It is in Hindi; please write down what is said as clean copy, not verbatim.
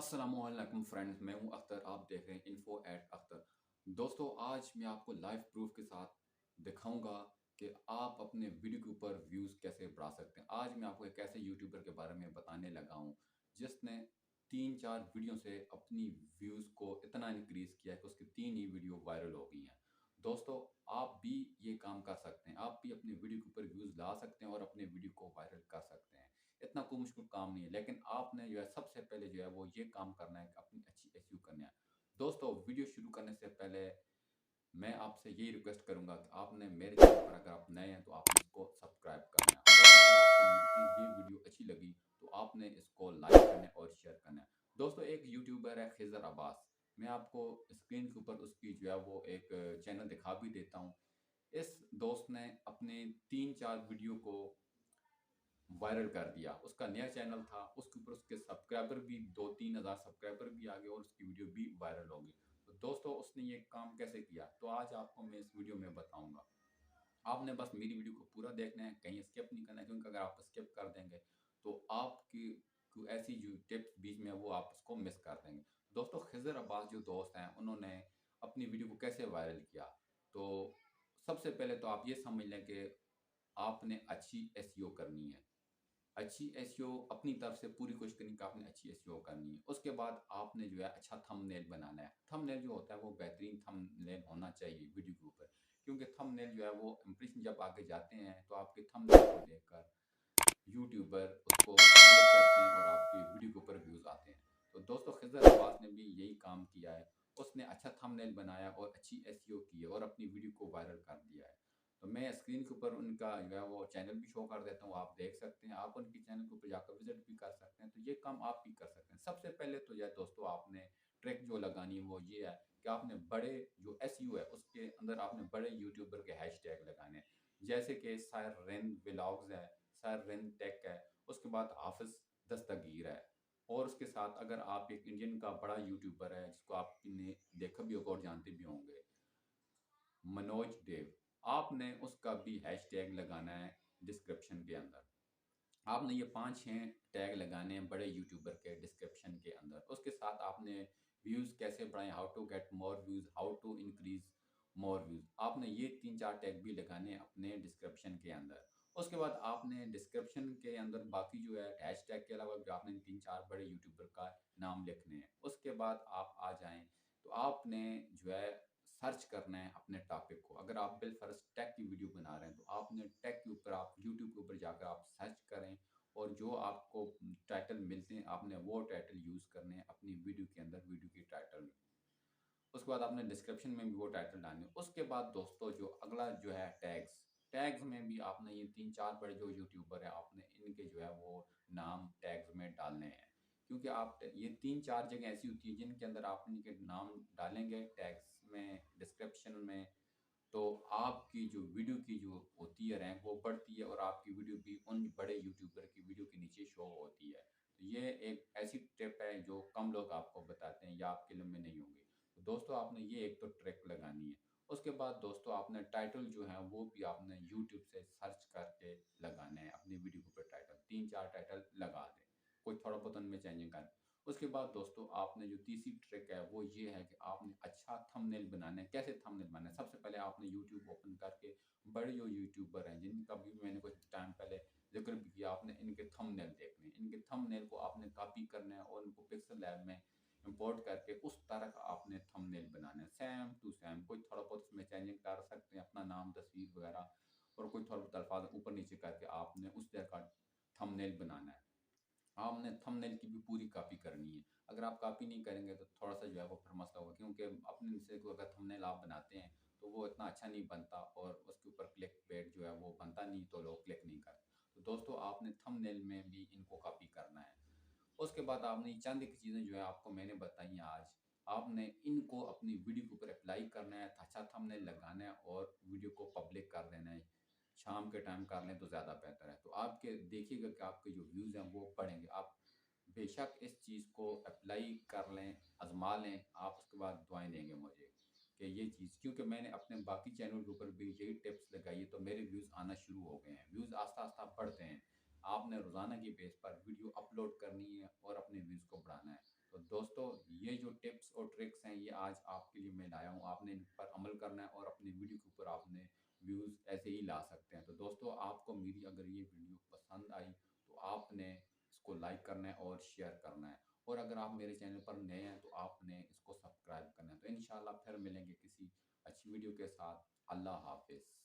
अस्सलामुअलैकुम फ्रेंड्स, मैं हूं अख्तर। आप देख रहे हैं इन्फो एट अख्तर। दोस्तों, आज मैं आपको लाइव प्रूफ के साथ दिखाऊंगा कि आप अपने वीडियो के ऊपर व्यूज़ कैसे बढ़ा सकते हैं। आज मैं आपको एक ऐसे यूट्यूबर के बारे में बताने लगा हूं जिसने 3-4 वीडियो से अपनी व्यूज़ को इतना इंक्रीज़ किया है कि उसकी 3 ही वीडियो वायरल हो गई हैं। दोस्तों, आप भी ये काम कर सकते हैं। आप भी अपने वीडियो के ऊपर व्यूज़ ला सकते हैं और अपने वीडियो को वायरल कर सकते हैं। इतना कोई मुश्किल काम नहीं है, लेकिन आपने जो है सबसे पहले जो है वो ये काम करना है कि अपनी अच्छी एसईओ करना है। दोस्तों, वीडियो शुरू करने से पहले मैं आपसे यही रिक्वेस्ट करूंगा कि आपने मेरे चैनल पर अगर आप नए हैं तो आपने इसको सब्सक्राइब करना है, और अगर आपको ये वीडियो अच्छी लगी तो आपने इसको लाइक करना है और शेयर करना है। दोस्तों, एक यूट्यूबर है खिजर अब्बास। मैं आपको स्क्रीन के ऊपर उसकी जो है वो एक चैनल दिखा भी देता हूँ। इस दोस्त ने अपने 3-4 वीडियो को वायरल कर दिया। उसका नया चैनल था, उसके ऊपर उसके सब्सक्राइबर भी 2-3 हज़ार सब्सक्राइबर भी आ गए और उसकी वीडियो भी वायरल हो गई। तो दोस्तों, उसने ये काम कैसे किया तो आज आपको मैं इस वीडियो में बताऊंगा। आपने बस मेरी वीडियो को पूरा देखना है, कहीं स्किप नहीं करना है, क्योंकि अगर आप स्किप कर देंगे तो आपकी कोई ऐसी जो टिप्स बीच में है वो आप उसको मिस कर देंगे। दोस्तों, खिजर अब्बास जो दोस्त हैं उन्होंने अपनी वीडियो को कैसे वायरल किया। तो सबसे पहले तो आप ये समझ लें कि आपने अच्छी एसईओ करनी है। अच्छी एसईओ अपनी तरफ से पूरी कोशिश करनी कि आपने अच्छी एसईओ करनी है। उसके बाद आपने जो है अच्छा थंबनेल बनाना है। थंबनेल जो होता है वो बेहतरीन थंबनेल होना चाहिए वीडियो के ऊपर, क्योंकि थंबनेल जो है वो इंप्रेशन जब आगे जाते हैं तो आपके थंबनेल को देखकर यूट्यूबर उसको क्लिक करते हैं और आपकी वीडियो के ऊपर व्यूज़ आते हैं। तो दोस्तों, खिज़र अब्बास ने भी यही काम किया है। उसने अच्छा थंबनेल बनाया और अच्छी एसईओ की है और अपनी वीडियो को वायरल कर दिया है। तो मैं स्क्रीन के ऊपर उनका जो है वो चैनल भी शो कर देता हूँ, आप देख सकते हैं। आप उनके चैनल के ऊपर जाकर विजिट भी कर सकते हैं। तो ये काम आप भी कर सकते हैं। सबसे पहले तो यह दोस्तों, आपने ट्रिक जो लगानी है वो ये है कि आपने बड़े जो एसईओ है उसके अंदर आपने बड़े यूट्यूबर के हैशटैग लगाने हैं। जैसे कि सर रेन व्लॉग्स है, सर रिन टेक है, उसके बाद हाफिज दस्तगीर है, और उसके साथ अगर आप एक इंडियन का बड़ा यूट्यूबर है जिसको आपने देखा भी होगा और जानते भी होंगे, मनोज देव, आपने उसका भी हैशटैग लगाना है डिस्क्रिप्शन के अंदर। आपने ये 5-6 टैग लगाने हैं बड़े यूट्यूबर के डिस्क्रिप्शन के अंदर। उसके साथ आपने व्यूज़ कैसे बढ़ाएं, how to get more views, how to increase more views, आपने ये 3-4 टैग भी लगाने हैं अपने डिस्क्रिप्शन के अंदर। उसके बाद आपने डिस्क्रिप्शन के अंदर बाकी जो है हैश टैग के अलावा भी आपने 3-4 बड़े यूट्यूबर का नाम लिखने हैं। उसके बाद आप आ जाएं तो आपने जो है सर्च करना है अपने टॉपिक को। अगर आप बिल फर्स्ट टेक की वीडियो बना रहे हैं तो आपने टेक के ऊपर आप यूट्यूब के ऊपर जाकर आप सर्च करें, और जो आपको टाइटल मिलते हैं आपने वो टाइटल यूज़ करने हैं अपनी वीडियो के अंदर, वीडियो की टाइटल में। उसके बाद आपने डिस्क्रिप्शन में भी वो टाइटल डालने हैं। उसके बाद दोस्तों, जो अगला जो है टैग्स, टैग्स में भी आपने ये 3-4 बड़े जो यूट्यूबर हैं आपने इनके जो है वो नाम टैग्स में डालने हैं। क्योंकि आप ये 3-4 जगह ऐसी होती है जिनके अंदर आप इनके नाम डालेंगे टैग्स में, डिस्क्रिप्शन में, तो आपकी जो वीडियो की जो होती है रैंक वो बढ़ती है और आपकी वीडियो भी उन बड़े यूट्यूबर की वीडियो के नीचे शो होती है। तो ये एक ऐसी टिप है जो कम लोग आपको बताते हैं या आपके इल्म में नहीं होंगे। तो दोस्तों, आपने ये एक तो ट्रिक लगानी है। उसके बाद दोस्तों, आपने टाइटल जो है वो भी आपने यूट्यूब से सर्च करके लगाने हैं अपनी वीडियो के ऊपर। टाइटल 3-4 टाइटल लगा दें, कोई थोड़ा बहुत उनमें चेंजिंग कर। उसके बाद दोस्तों, आपने जो तीसरी ट्रिक है वो ये है कि आपने अच्छा थंबनेल बनाना है। कैसे थंबनेल बनाना है, सबसे पहले आपने यूट्यूब ओपन करके बड़े जो यूट्यूबर हैं जिनका भी मैंने कुछ टाइम पहले जिक्र भी किया, आपने इनके थंबनेल देखने हैं। इनके थंबनेल को आपने कॉपी करना है और उनको पिक्सल लैब में इंपोर्ट करके उस तरह का आपने थंबनेल बनाना है, सेम टू सेम। कोई थोड़ा बहुत उसमें चेंजिंग कर सकते हैं, अपना नाम, तस्वीर वगैरह, और कोई थोड़ा बहुत अल्फाज ऊपर नीचे करके आपने उस तरह का थंबनेल बनाना है। आपने थंबनेल की भी पूरी कॉपी करनी है। अगर आप कॉपी नहीं करेंगे तो थोड़ा सा जो है वो फिर मसला होगा, क्योंकि अपने से को अगर थंबनेल आप बनाते हैं तो वो इतना अच्छा नहीं बनता और उसके ऊपर क्लिक बेट जो है वो बनता नहीं, तो लोग क्लिक नहीं करते। तो दोस्तों, आपने थंबनेल में भी इनको कॉपी करना है। उसके बाद आपने चंद की चीज़ें जो है आपको मैंने बताई हैं आज, आपने इनको अपनी वीडियो के ऊपर अप्लाई करना है, अच्छा थंबनेल लगाना है और वीडियो को पब्लिक कर देना है। शाम के टाइम कर लें तो ज़्यादा बेहतर है। तो आपके देखिएगा कि आपके जो व्यूज़ हैं वो बढ़ेंगे। आप बेशक इस चीज़ को अप्लाई कर लें, आज़मा लें, आप उसके बाद दुआएँ देंगे मुझे कि ये चीज़, क्योंकि मैंने अपने बाकी चैनल के ऊपर भी यही टिप्स लगाई है तो मेरे व्यूज़ आना शुरू हो गए हैं। व्यूज़ आस्ता-आस्ता बढ़ते हैं। आपने रोज़ाना की बेस पर वीडियो अपलोड करनी है और अपने व्यूज़ को बढ़ाना है। तो दोस्तों, ये जो टिप्स और ट्रिक्स हैं, ये आज आपके लिए मैं लाया हूँ। आपने इन पर अमल करना है और अपने वीडियो के ऊपर आपने व्यूज़ ऐसे ही ला सकते हैं। तो दोस्तों, आपको मेरी अगर ये वीडियो पसंद आई, तो आपने इसको लाइक करना है और शेयर करना है। और अगर आप मेरे चैनल पर नए हैं, तो आपने इसको सब्सक्राइब करना है। तो इंशाल्लाह फिर मिलेंगे किसी अच्छी वीडियो के साथ। अल्लाह हाफ़िज़।